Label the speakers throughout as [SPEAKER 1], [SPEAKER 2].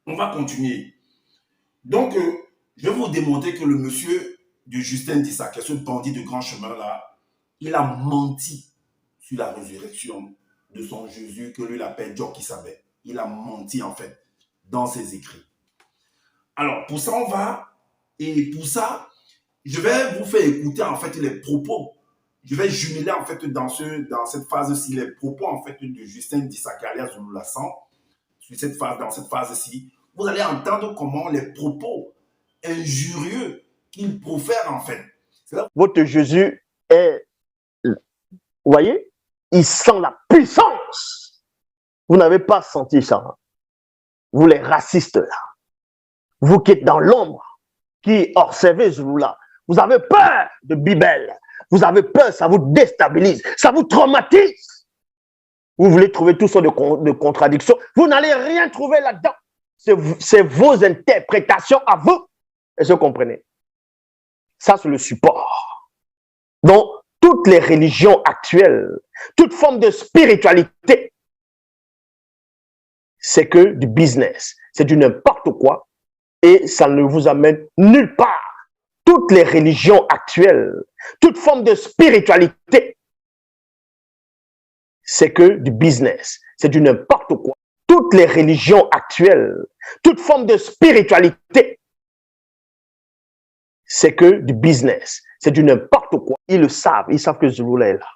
[SPEAKER 1] On va continuer. Donc, je vais vous démontrer que le monsieur de Justin Tissac, ce bandit de grand chemin là, il a menti sur la résurrection de son Jésus que lui l'appelle Joe qui savait. Il a menti en fait dans ses écrits. Alors, pour ça, on va, et pour ça, je vais vous faire écouter en fait les propos. Je vais jumeler en fait dans cette phase-ci les propos en fait de Justin Disaka alias Zouloulassan dans cette phase-ci. Vous allez entendre comment les propos injurieux qu'il profère en fait.
[SPEAKER 2] Votre Jésus est, vous voyez, il sent la puissance. Vous n'avez pas senti ça. Vous les racistes là, vous qui êtes dans l'ombre, qui observez Zouloula, vous avez peur de Bibel. Vous avez peur, ça vous déstabilise, ça vous traumatise. Vous voulez trouver toutes sortes de contradictions. Vous n'allez rien trouver là-dedans. C'est vos interprétations à vous. Est-ce que vous comprenez? Ça, c'est le support. Donc, toutes les religions actuelles, toute forme de spiritualité, c'est que du business. C'est du n'importe quoi et ça ne vous amène nulle part. Toutes les religions actuelles, toute forme de spiritualité, c'est que du business. C'est du n'importe quoi. Toutes les religions actuelles, toute forme de spiritualité, c'est que du business. C'est du n'importe quoi. Ils le savent. Ils savent que Zouloula est là.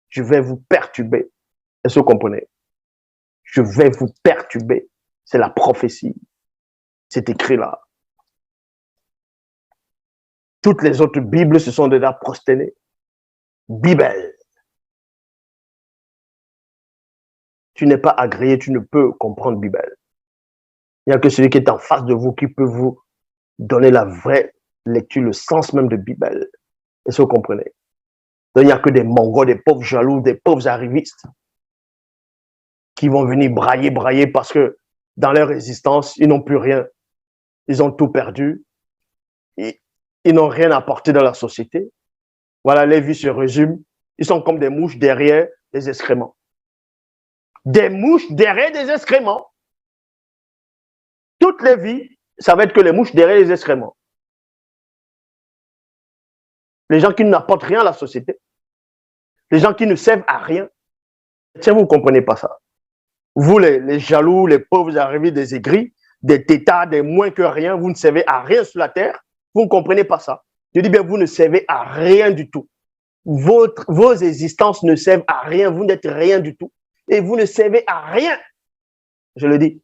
[SPEAKER 2] Je vais vous perturber. Est-ce que vous comprenez? Je vais vous perturber. C'est la prophétie. C'est écrit là. Toutes les autres Bibles se sont déjà prosternées. Bible. Tu n'es pas agréé, tu ne peux comprendre Bible. Il n'y a que celui qui est en face de vous qui peut vous donner la vraie lecture, le sens même de Bible. Est-ce que vous comprenez? Donc, il n'y a que des mongols, des pauvres jaloux, des pauvres arrivistes qui vont venir brailler parce que dans leur résistance, ils n'ont plus rien. Ils ont tout perdu. Ils n'ont rien apporté dans la société. Voilà, les vies se résument. Ils sont comme des mouches derrière des excréments. Des mouches derrière des excréments. Toutes les vies, ça va être que les mouches derrière les excréments. Les gens qui n'apportent rien à la société. Les gens qui ne servent à rien. Tiens, vous ne comprenez pas ça. Vous, les jaloux, les pauvres arrivés des aigris, des tétards, des moins que rien, vous ne servez à rien sur la terre. Vous ne comprenez pas ça. Je dis bien, vous ne servez à rien du tout. Vos existences ne servent à rien. Vous n'êtes rien du tout. Et vous ne servez à rien. Je le dis.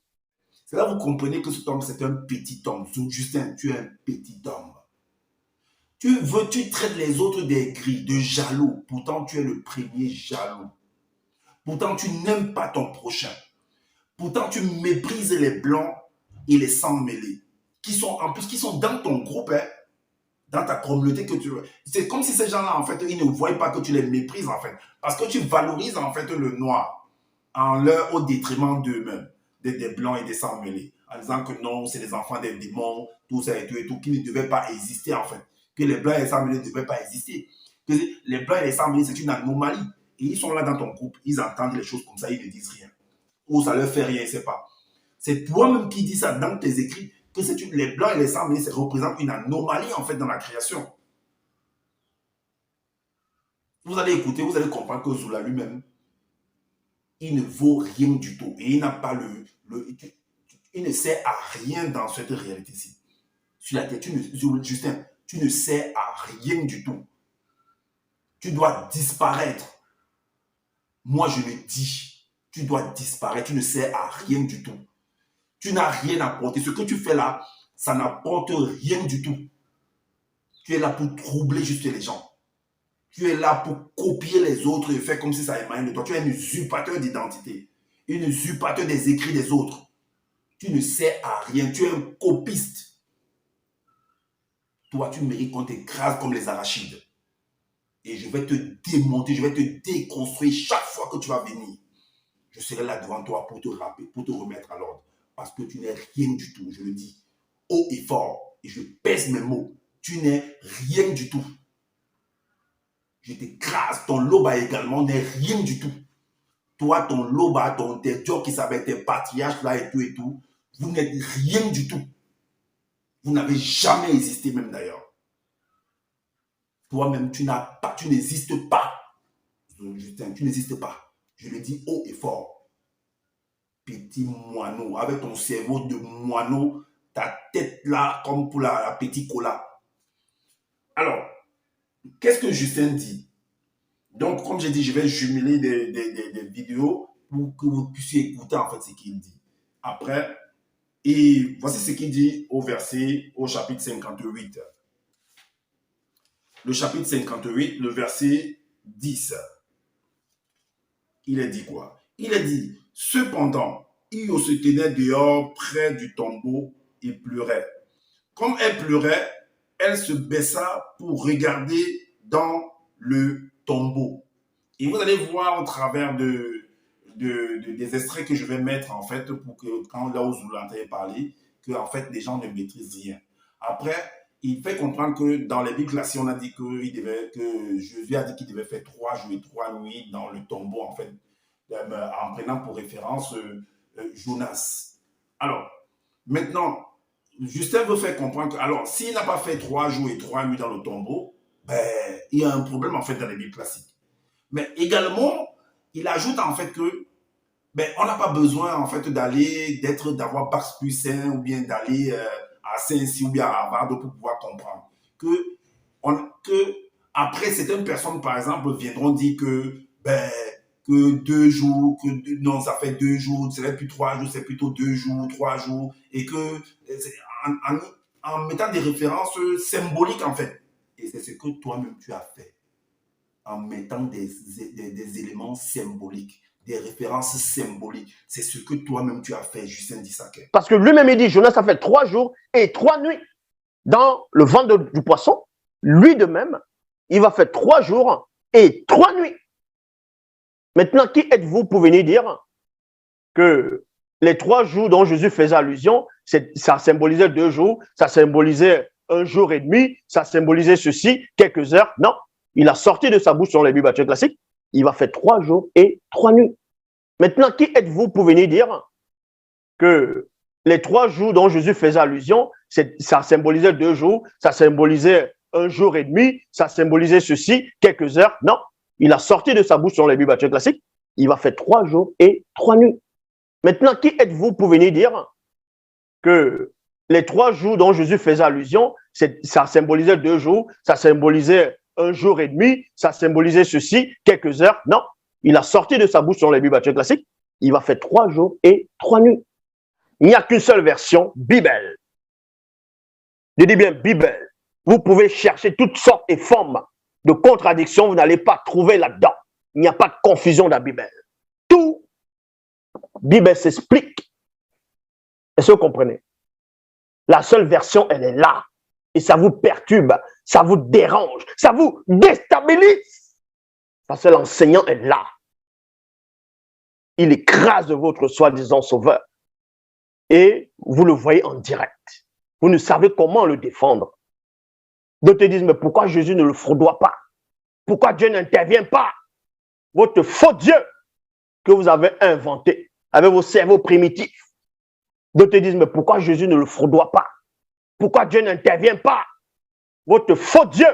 [SPEAKER 1] C'est là que vous comprenez que cet homme, c'est un petit homme. Justin, tu es un petit homme. Tu traites les autres des gris, de jaloux. Pourtant, tu es le premier jaloux. Pourtant, tu n'aimes pas ton prochain. Pourtant, tu méprises les blancs et les sans mêlés. Qui sont dans ton groupe, hein, dans ta communauté que tu veux. C'est comme si ces gens-là, en fait, ils ne voient pas que tu les méprises, en fait. Parce que tu valorises, en fait, le noir au détriment d'eux-mêmes, des blancs et des sans mêlés. En disant que non, c'est les enfants des démons, tout ça et tout, qui ne devaient pas exister, en fait. Que les blancs et les sans mêlés ne devaient pas exister. Que les blancs et les sans mêlés, c'est une anomalie. Et ils sont là dans ton groupe, ils entendent les choses comme ça, ils ne disent rien. Ou ça leur fait rien, je ne sais pas. C'est toi-même qui dis ça dans tes écrits, que les blancs et les sans mêlés représentent une anomalie, en fait, dans la création. Vous allez écouter, vous allez comprendre que Zoula lui-même, il ne vaut rien du tout. Et il n'a pas il ne sert à rien dans cette réalité-ci. Sur la tête, Justin, tu ne sers à rien du tout. Tu dois disparaître. Moi, je le dis. Tu dois disparaître. Tu ne sers à rien du tout. Tu n'as rien à apporter. Ce que tu fais là, ça n'apporte rien du tout. Tu es là pour troubler juste les gens. Tu es là pour copier les autres et faire comme si ça émanait de toi. Tu es un usurpateur d'identité. Un usurpateur des écrits des autres. Tu ne sers à rien. Tu es un copiste. Toi, tu mérites qu'on t'écrase comme les arachides. Et je vais te démonter, je vais te déconstruire chaque fois que tu vas venir. Je serai là devant toi pour te rappeler, pour te remettre à l'ordre. Parce que tu n'es rien du tout, je le dis haut et fort. Et je pèse mes mots. Tu n'es rien du tout. Je t'écrase. Ton loba également n'est rien du tout. Toi, ton loba, tes dieux qui savaient tes patriarches là et tout, Vous n'êtes rien du tout. Vous n'avez jamais existé même d'ailleurs. Toi-même, tu n'existes pas. Justin, tu n'existes pas. Je le dis haut et fort. Petit moineau, avec ton cerveau de moineau, ta tête là, comme pour la petite cola. Alors, qu'est-ce que Justin dit? Donc, comme j'ai dit, je vais jumeler des vidéos pour que vous puissiez écouter en fait ce qu'il dit. Après, et voici ce qu'il dit au chapitre 58. Le chapitre 58, le verset 10. Il a dit quoi? Il a dit, cependant, Io se tenait dehors près du tombeau et pleurait. Comme elle pleurait, elle se baissa pour regarder dans le tombeau. Et vous allez voir au travers des extraits que je vais mettre, en fait, pour que quand là où vous l'entendez parler, que en fait, les gens ne maîtrisent rien. Après, il fait comprendre que dans les Bibles classiques, on a dit que Jésus a dit qu'il devait faire 3 jours et 3 nuits dans le tombeau, en fait, en prenant pour référence Jonas. Alors, maintenant, Justin veut faire comprendre que, alors, s'il n'a pas fait 3 jours et 3 nuits dans le tombeau, ben, il y a un problème, en fait, dans les Bibles classiques. Mais également, il ajoute, en fait, que, ben, on n'a pas besoin, en fait, d'avoir Bac plus 5 ou bien d'aller à Saint-Cyr ou bien à Harvard pour pouvoir comprendre que après, certaines personnes, par exemple, viendront dire que, ben, que 2 jours, non, ça fait 2 jours, c'est plus 3 jours, c'est plutôt 2 jours, 3 jours, et que en mettant des références symboliques, en fait. Et c'est ce que toi-même tu as fait, en mettant des éléments symboliques, des références symboliques. C'est ce que toi-même tu as fait, Justin Dissaquet.
[SPEAKER 2] Parce que lui-même, il dit, Jonas a fait 3 jours et 3 nuits dans le ventre du poisson. Lui de même, il va faire 3 jours et 3 nuits. Maintenant, qui êtes-vous pour venir dire que les 3 jours dont Jésus faisait allusion, ça symbolisait 2 jours, ça symbolisait 1 jour et demi, ça symbolisait ceci, quelques heures? Non, il a sorti de sa bouche sur les Bibles classiques, il va faire 3 jours et 3 nuits. Maintenant, qui êtes-vous pour venir dire que les 3 jours dont Jésus faisait allusion, ça symbolisait 2 jours, ça symbolisait 1 jour et demi, ça symbolisait ceci, quelques heures? Non, il a sorti de sa bouche sur les Bibles classiques, il va faire 3 jours et 3 nuits. Maintenant, qui êtes-vous pour venir dire que les 3 jours dont Jésus faisait allusion, ça symbolisait 2 jours, ça symbolisait 1 jour et demi, ça symbolisait ceci, quelques heures? Non, il a sorti de sa bouche sur les Bibles classiques, il va faire 3 jours et 3 nuits. Il n'y a qu'une seule version, Bible. Je dis bien Bible. Vous pouvez chercher toutes sortes et formes de contradictions, vous n'allez pas trouver là-dedans. Il n'y a pas de confusion dans la Bible. Tout, Bible s'explique. Est-ce que vous comprenez? La seule version, elle est là. Et ça vous perturbe, ça vous dérange, ça vous déstabilise. Parce que l'enseignant est là. Il écrase votre soi-disant sauveur. Et vous le voyez en direct. Vous ne savez comment le défendre. D'autres disent, mais pourquoi Jésus ne le fraudoie pas? Pourquoi Dieu n'intervient pas? Votre faux Dieu que vous avez inventé avec vos cerveaux primitifs. D'autres disent, mais pourquoi Jésus ne le fraudoie pas? Pourquoi Dieu n'intervient pas? Votre faux Dieu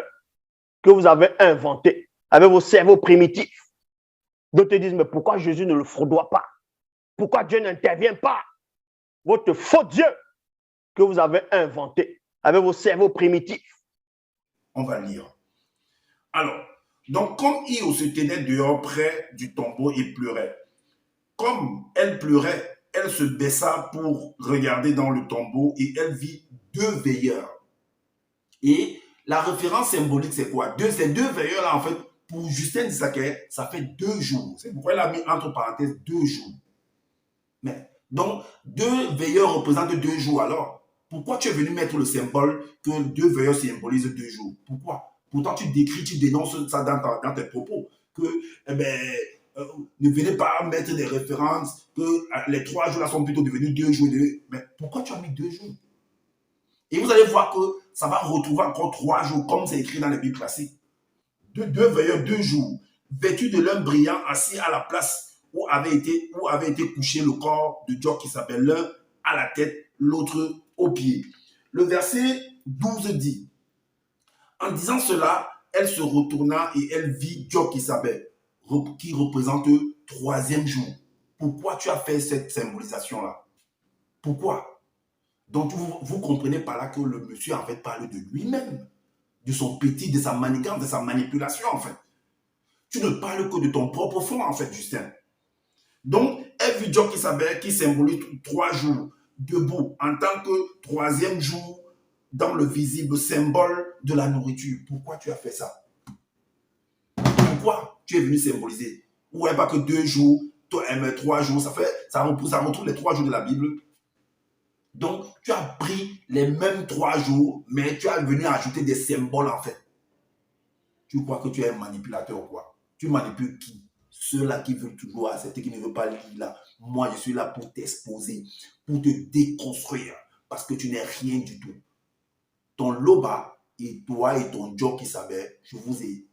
[SPEAKER 2] que vous avez inventé avec vos cerveaux primitifs. D'autres disent, mais pourquoi Jésus ne le fraudoie pas? Pourquoi Dieu n'intervient pas? Votre faux Dieu que vous avez inventé avec vos cerveaux primitifs.
[SPEAKER 1] On va lire. Alors, donc comme Io se tenait dehors près du tombeau et pleurait, comme elle pleurait, elle se baissa pour regarder dans le tombeau et elle vit 2 veilleurs. Et la référence symbolique, c'est quoi? Ces 2 veilleurs-là, en fait, pour Justin Dissaquet, ça fait 2 jours. C'est pourquoi elle a mis entre parenthèses 2 jours. Mais, donc, 2 veilleurs représentent 2 jours alors. Pourquoi tu es venu mettre le symbole que 2 veilleurs symbolisent 2 jours? Pourquoi? Pourtant, tu décris, tu dénonces ça dans tes propos. Que, ne venez pas mettre des références, que les 3 jours là sont plutôt devenus 2 jours. Mais pourquoi tu as mis 2 jours? Et vous allez voir que ça va retrouver encore 3 jours, comme c'est écrit dans les Bibles classiques. 2 veilleurs, 2 jours, vêtus de lin brillant, assis à la place où avait été couché le corps de Dieu qui s'appelle l'un à la tête, l'autre aux pieds. Le verset 12 dit, en disant cela, elle se retourna et elle vit Djok-Isabel, qui représente le troisième jour. Pourquoi tu as fait cette symbolisation-là? Pourquoi? Donc, vous comprenez par là que le monsieur, en fait, parle de lui-même, de son petit, de sa manigance, de sa manipulation, en fait. Tu ne parles que de ton propre fond, en fait, Justin. Donc, elle vit Djok-Isabel qui symbolise 3 jours debout en tant que troisième jour dans le visible symbole de la nourriture. Pourquoi tu as fait ça? Pourquoi tu es venu symboliser? Ou pas que 2 jours, 3 jours, ça retrouve les 3 jours de la Bible. Donc, tu as pris les mêmes 3 jours, mais tu as venu ajouter des symboles en fait. Tu crois que tu es un manipulateur ou quoi? Tu manipules qui? Ceux-là qui veulent toujours accepter, qui ne veulent pas lire là. Moi, je suis là pour t'exposer, pour te déconstruire, parce que tu n'es rien du tout. Ton loba et toi et ton Djok-Isabel, je vous ai